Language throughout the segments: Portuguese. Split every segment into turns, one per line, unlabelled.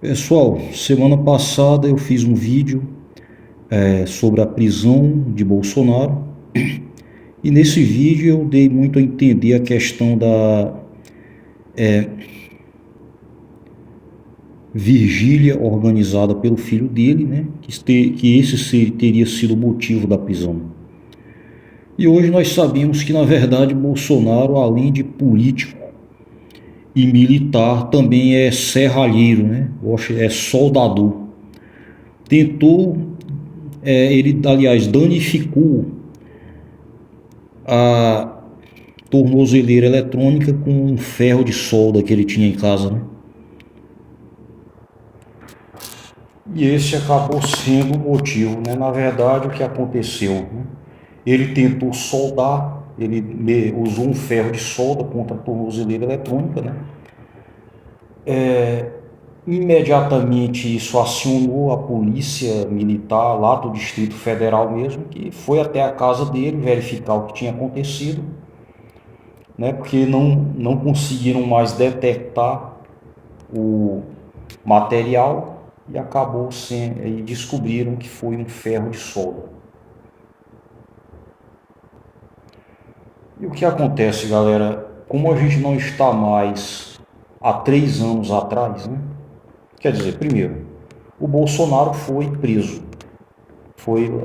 Pessoal, semana passada eu fiz um vídeo sobre a prisão de Bolsonaro e nesse vídeo eu dei muito a entender a questão da vigília organizada pelo filho dele, né? Que esse teria sido o motivo da prisão. E hoje nós sabemos que, na verdade, Bolsonaro, além de político e militar, também é serralheiro, né? É soldador. Tentou, ele, aliás, danificou a tornozeleira eletrônica com um ferro de solda que ele tinha em casa, né? E esse acabou sendo o motivo, né? Na verdade, o que aconteceu, né? Ele tentou soldar, ele usou um ferro de solda contra a tornozeleira eletrônica, né? Imediatamente isso acionou a polícia militar lá do Distrito Federal mesmo, que foi até a casa dele verificar o que tinha acontecido, né? Porque não conseguiram mais detectar o material e acabou sendo, e descobriram que foi um ferro de solda. E o que acontece, galera? Como a gente não está mais há 3 anos atrás, né? Quer dizer, primeiro, o Bolsonaro foi preso.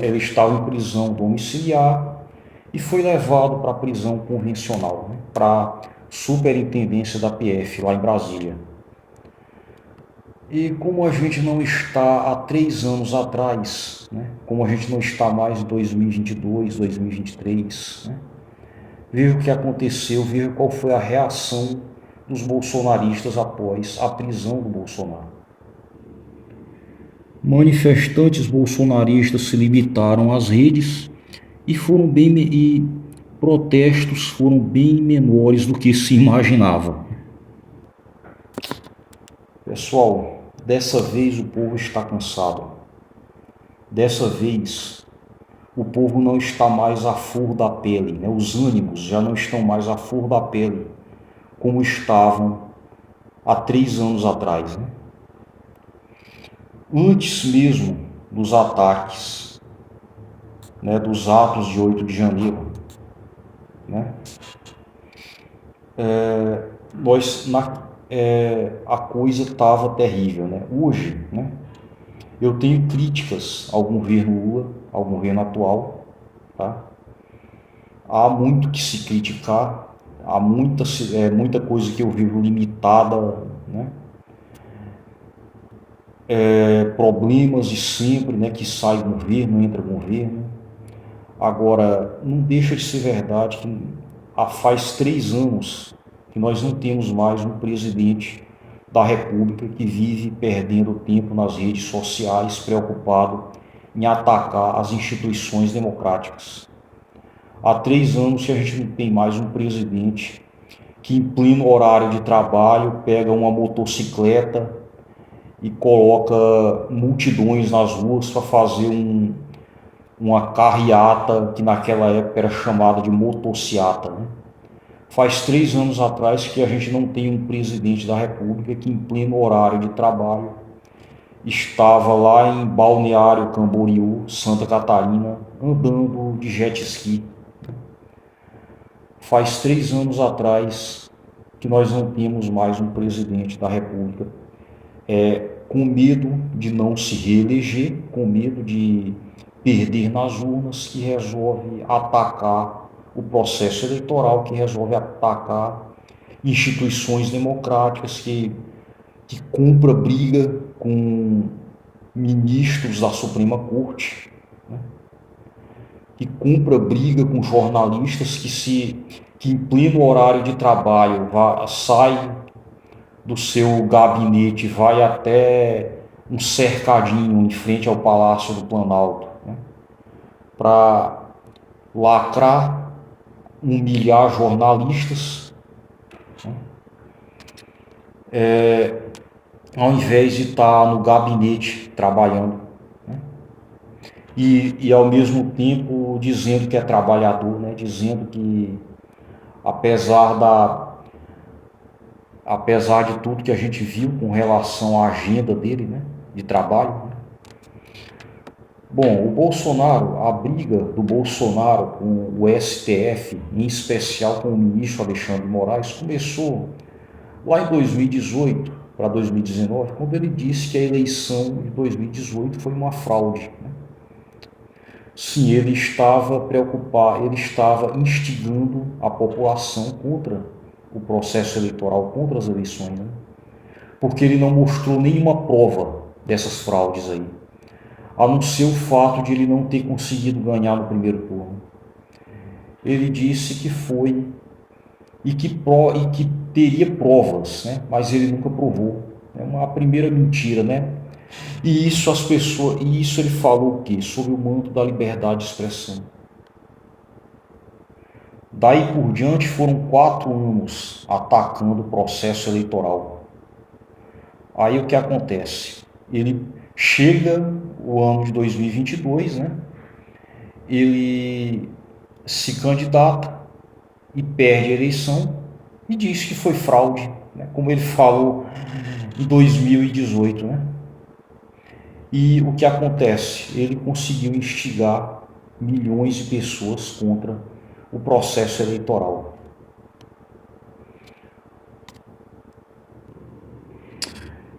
Ele estava em prisão domiciliar e foi levado para a prisão convencional, né? Para a superintendência da PF lá em Brasília. E como a gente não está há 3 anos atrás, né? Como a gente não está mais em 2022, 2023, né? Veja o que aconteceu, veja qual foi a reação dos bolsonaristas após a prisão do Bolsonaro. Manifestantes bolsonaristas se limitaram às redes e protestos foram bem menores do que se imaginava. Pessoal, dessa vez o povo está cansado. Dessa vez o povo não está mais à flor da pele, né? Os ânimos já não estão mais à flor da pele como estavam há 3 anos atrás, né? Antes mesmo dos ataques, né, dos atos de 8 de janeiro, né, a coisa estava terrível, né? Hoje, né, eu tenho críticas ao governo Lula, ao governo atual, tá? Há muito que se criticar, há muita coisa que eu vejo limitada, né? Problemas de sempre, né, que sai governo, entra governo. Agora, não deixa de ser verdade que faz 3 anos que nós não temos mais um presidente da República que vive perdendo tempo nas redes sociais, preocupado em atacar as instituições democráticas. Há 3 anos que a gente não tem mais um presidente que, em pleno horário de trabalho, pega uma motocicleta e coloca multidões nas ruas para fazer uma carreata que naquela época era chamada de motociata, né? Faz 3 anos atrás que a gente não tem um presidente da República que, em pleno horário de trabalho, estava lá em Balneário Camboriú, Santa Catarina, andando de jet ski. Faz 3 anos atrás que nós não temos mais um presidente da República com medo de não se reeleger, com medo de perder nas urnas, que resolve atacar o processo eleitoral, que resolve atacar instituições democráticas, que compra briga com ministros da Suprema Corte, né? Que compra briga com jornalistas que em pleno horário de trabalho sai do seu gabinete, vai até um cercadinho em frente ao Palácio do Planalto, né, para lacrar, humilhar jornalistas, né, ao invés de estar no gabinete trabalhando, né, e ao mesmo tempo dizendo que é trabalhador, né, dizendo que apesar apesar de tudo que a gente viu com relação à agenda dele, né, de trabalho. Bom, o Bolsonaro, a briga do Bolsonaro com o STF, em especial com o ministro Alexandre de Moraes, começou lá em 2018 para 2019, quando ele disse que a eleição de 2018 foi uma fraude. Sim, ele estava preocupado, ele estava instigando a população contra o processo eleitoral, contra as eleições, né? Porque ele não mostrou nenhuma prova dessas fraudes aí, a não ser o fato de ele não ter conseguido ganhar no primeiro turno. Ele disse que foi e que teria provas, né? Mas ele nunca provou. É uma primeira mentira, né? E isso ele falou o quê? Sobre o manto da liberdade de expressão. Daí por diante foram 4 anos atacando o processo eleitoral. Aí o que acontece? Ele chega o ano de 2022, né? Ele se candidata e perde a eleição e diz que foi fraude, né? Como ele falou em 2018, né? E o que acontece? Ele conseguiu instigar milhões de pessoas contra o processo eleitoral.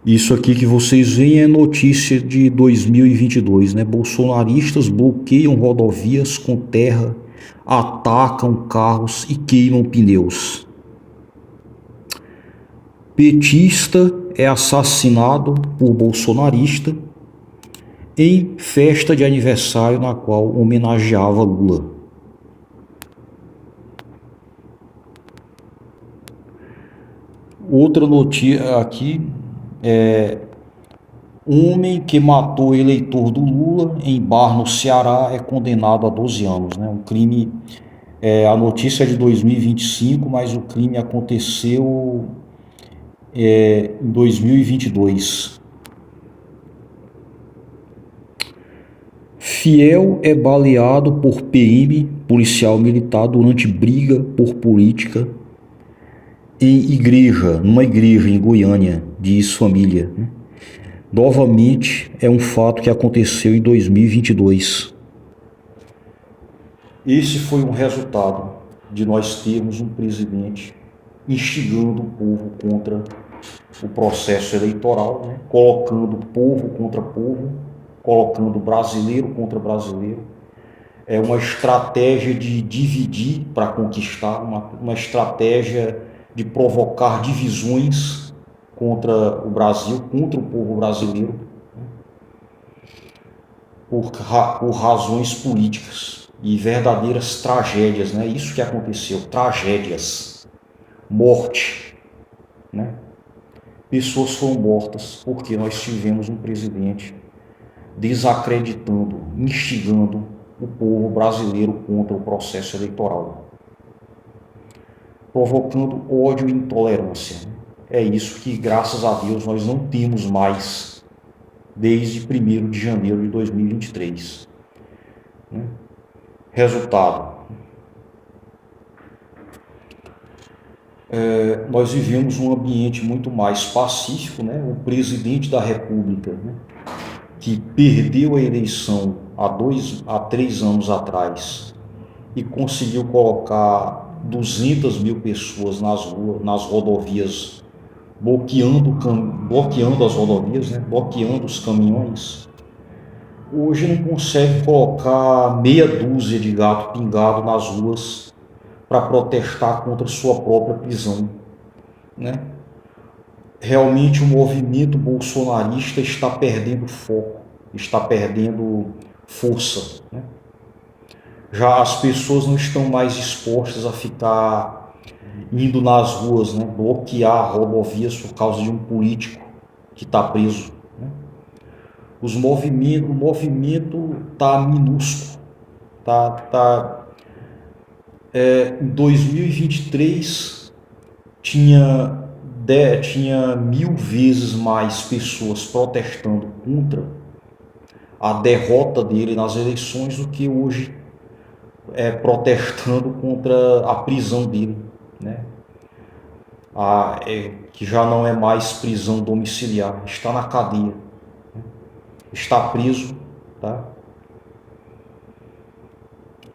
Isso aqui que vocês veem é notícia de 2022, né? Bolsonaristas bloqueiam rodovias com terra, atacam carros e queimam pneus. Petista é assassinado por bolsonarista em festa de aniversário na qual homenageava Lula. Outra notícia aqui é: homem que matou eleitor do Lula em bar no Ceará é condenado a 12 anos. Né? Um crime, a notícia é de 2025, mas o crime aconteceu em 2022. Fiel é baleado por PM, policial militar, durante briga por política numa igreja em Goiânia, diz família. Novamente, é um fato que aconteceu em 2022. Esse foi um resultado de nós termos um presidente instigando o povo contra o processo eleitoral, né? Colocando povo contra povo, colocando brasileiro contra brasileiro. É uma estratégia de dividir para conquistar, uma estratégia de provocar divisões contra o Brasil, contra o povo brasileiro, por razões políticas e verdadeiras tragédias, né? Isso que aconteceu, tragédias, morte, né? Pessoas foram mortas porque nós tivemos um presidente desacreditando, instigando o povo brasileiro contra o processo eleitoral, provocando ódio e intolerância. É isso que, graças a Deus, nós não temos mais desde 1º de janeiro de 2023. Resultado: nós vivemos um ambiente muito mais pacífico, né? O presidente da República, né, que perdeu a eleição há 3 anos atrás e conseguiu colocar 200 mil pessoas nas ruas, nas rodovias, bloqueando as rodovias, né? Bloqueando os caminhões. Hoje não consegue colocar meia dúzia de gato pingado nas ruas para protestar contra sua própria prisão, né? Realmente o movimento bolsonarista está perdendo foco, está perdendo força, né? Já as pessoas não estão mais dispostas a ficar indo nas ruas, né? Bloquear rodovias por causa de um político que está preso, né? O movimento está minúsculo, em 2023 tinha 1000 vezes mais pessoas protestando contra a derrota dele nas eleições do que hoje protestando contra a prisão dele, né? que já não é mais prisão domiciliar, está na cadeia, está preso, tá?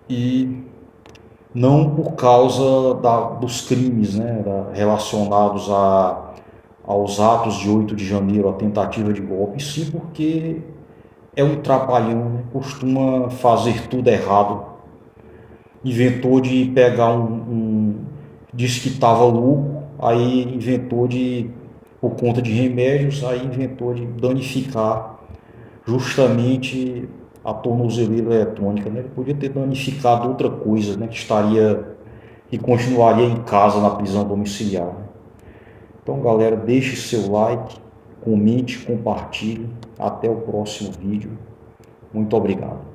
E não por causa dos crimes, né, relacionados aos atos de 8 de janeiro, a tentativa de golpe, sim porque é um trapalhão, né, costuma fazer tudo errado. Inventou de pegar disse que estava louco, aí inventou por conta de remédios, aí inventou de danificar justamente a tornozeleira eletrônica, né? Ele podia ter danificado outra coisa, né? Que continuaria em casa na prisão domiciliar. Então, galera, deixe seu like, comente, compartilhe. Até o próximo vídeo. Muito obrigado.